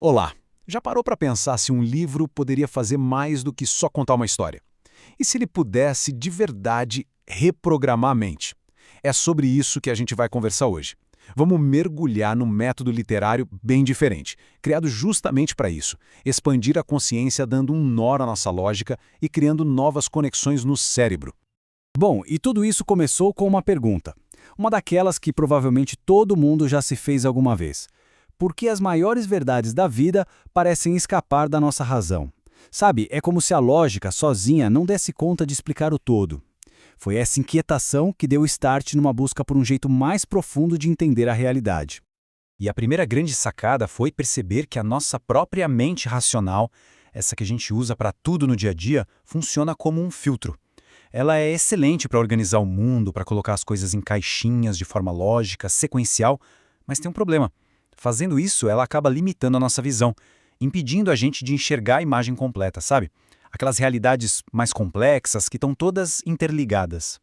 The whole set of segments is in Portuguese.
Olá! Já parou para pensar se um livro poderia fazer mais do que só contar uma história? E se ele pudesse, de verdade, reprogramar a mente? É sobre isso que a gente vai conversar hoje. Vamos mergulhar num método literário bem diferente, criado justamente para isso, expandir a consciência dando um nó na nossa lógica e criando novas conexões no cérebro. Bom, e tudo isso começou com uma pergunta. Uma daquelas que provavelmente todo mundo já se fez alguma vez. Por que as maiores verdades da vida parecem escapar da nossa razão? Sabe, é como se a lógica sozinha não desse conta de explicar o todo. Foi essa inquietação que deu start numa busca por um jeito mais profundo de entender a realidade. E a primeira grande sacada foi perceber que a nossa própria mente racional, essa que a gente usa para tudo no dia a dia, funciona como um filtro. Ela é excelente para organizar o mundo, para colocar as coisas em caixinhas de forma lógica, sequencial, mas tem um problema. Fazendo isso, ela acaba limitando a nossa visão, impedindo a gente de enxergar a imagem completa, sabe? Aquelas realidades mais complexas que estão todas interligadas.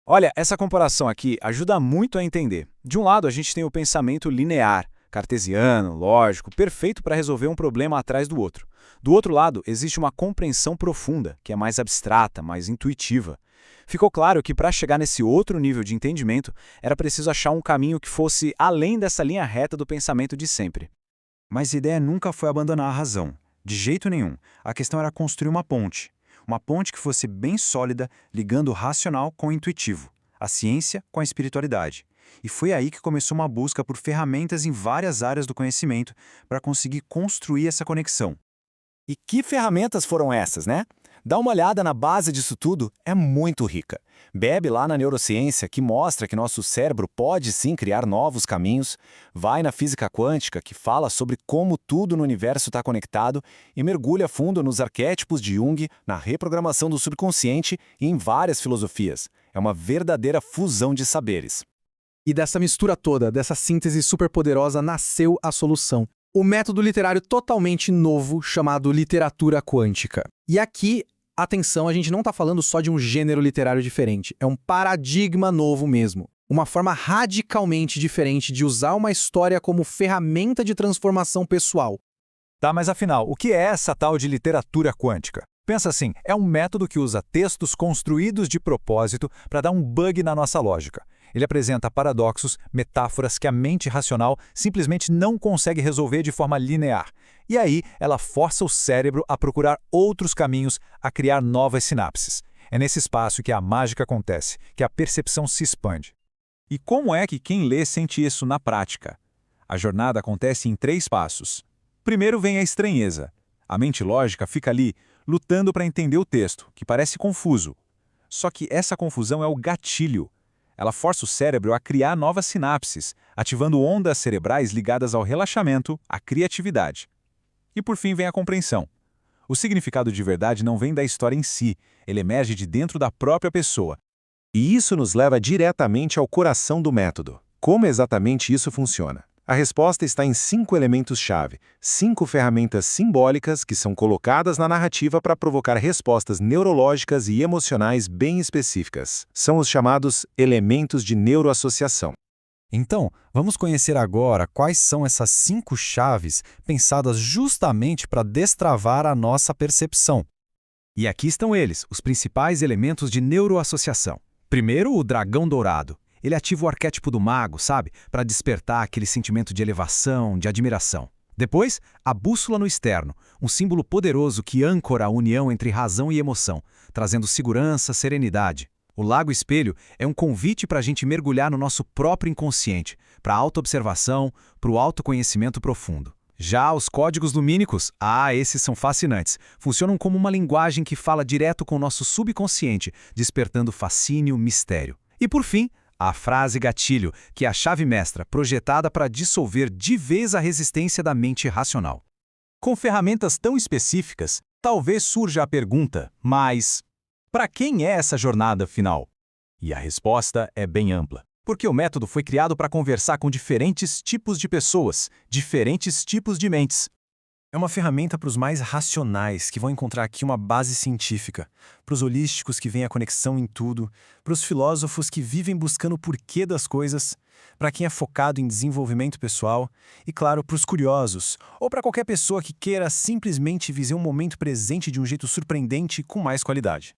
Olha, essa comparação aqui ajuda muito a entender. De um lado, a gente tem o pensamento linear, cartesiano, lógico, perfeito para resolver um problema atrás do outro. Do outro lado, existe uma compreensão profunda, que é mais abstrata, mais intuitiva. Ficou claro que para chegar nesse outro nível de entendimento, era preciso achar um caminho que fosse além dessa linha reta do pensamento de sempre. Mas a ideia nunca foi abandonar a razão. De jeito nenhum. A questão era construir uma ponte. Uma ponte que fosse bem sólida, ligando o racional com o intuitivo, a ciência com a espiritualidade. E foi aí que começou uma busca por ferramentas em várias áreas do conhecimento para conseguir construir essa conexão. E que ferramentas foram essas, né? Dá uma olhada na base disso tudo, é muito rica. Bebe lá na neurociência, que mostra que nosso cérebro pode sim criar novos caminhos, vai na física quântica, que fala sobre como tudo no universo está conectado, e mergulha fundo nos arquétipos de Jung, na reprogramação do subconsciente e em várias filosofias. É uma verdadeira fusão de saberes. E dessa mistura toda, dessa síntese superpoderosa, nasceu a solução. O método literário totalmente novo chamado literatura quântica. E aqui, atenção, a gente não está falando só de um gênero literário diferente, é um paradigma novo mesmo. Uma forma radicalmente diferente de usar uma história como ferramenta de transformação pessoal. Tá, mas afinal, o que é essa tal de literatura quântica? Pensa assim, é um método que usa textos construídos de propósito para dar um bug na nossa lógica. Ele apresenta paradoxos, metáforas que a mente racional simplesmente não consegue resolver de forma linear. E aí, ela força o cérebro a procurar outros caminhos, a criar novas sinapses. É nesse espaço que a mágica acontece, que a percepção se expande. E como é que quem lê sente isso na prática? A jornada acontece em 3 passos. Primeiro vem a estranheza. A mente lógica fica ali, lutando para entender o texto, que parece confuso. Só que essa confusão é o gatilho. Ela força o cérebro a criar novas sinapses, ativando ondas cerebrais ligadas ao relaxamento, à criatividade. E por fim vem a compreensão. O significado de verdade não vem da história em si, ele emerge de dentro da própria pessoa. E isso nos leva diretamente ao coração do método. Como exatamente isso funciona? A resposta está em 5 elementos-chave, 5 ferramentas simbólicas que são colocadas na narrativa para provocar respostas neurológicas e emocionais bem específicas. São os chamados elementos de neuroassociação. Então, vamos conhecer agora quais são essas 5 chaves pensadas justamente para destravar a nossa percepção. E aqui estão eles, os principais elementos de neuroassociação. Primeiro, o dragão dourado. Ele ativa o arquétipo do mago, sabe? Para despertar aquele sentimento de elevação, de admiração. Depois, a bússola no externo, um símbolo poderoso que âncora a união entre razão e emoção, trazendo segurança, serenidade. O lago espelho é um convite para a gente mergulhar no nosso próprio inconsciente, para a autoobservação, para o autoconhecimento profundo. Já os códigos lumínicos, esses são fascinantes. Funcionam como uma linguagem que fala direto com o nosso subconsciente, despertando fascínio, mistério. E por fim, a frase gatilho, que é a chave mestra, projetada para dissolver de vez a resistência da mente racional. Com ferramentas tão específicas, talvez surja a pergunta, mas para quem é essa jornada final? E a resposta é bem ampla, porque o método foi criado para conversar com diferentes tipos de pessoas, diferentes tipos de mentes. É uma ferramenta para os mais racionais, que vão encontrar aqui uma base científica, para os holísticos que veem a conexão em tudo, para os filósofos que vivem buscando o porquê das coisas, para quem é focado em desenvolvimento pessoal e, claro, para os curiosos, ou para qualquer pessoa que queira simplesmente viver um momento presente de um jeito surpreendente e com mais qualidade.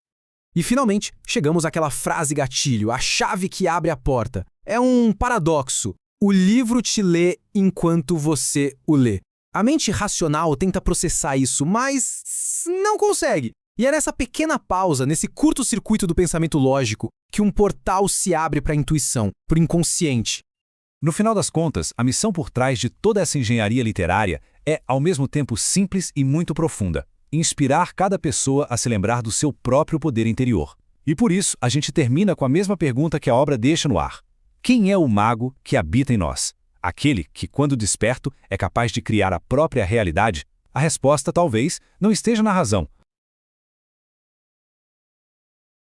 E finalmente, chegamos àquela frase gatilho, a chave que abre a porta. É um paradoxo. O livro te lê enquanto você o lê. A mente racional tenta processar isso, mas não consegue. E é nessa pequena pausa, nesse curto-circuito do pensamento lógico, que um portal se abre para a intuição, para o inconsciente. No final das contas, a missão por trás de toda essa engenharia literária é, ao mesmo tempo, simples e muito profunda: inspirar cada pessoa a se lembrar do seu próprio poder interior. E por isso, a gente termina com a mesma pergunta que a obra deixa no ar: quem é o mago que habita em nós? Aquele que, quando desperto, é capaz de criar a própria realidade? A resposta, talvez, não esteja na razão,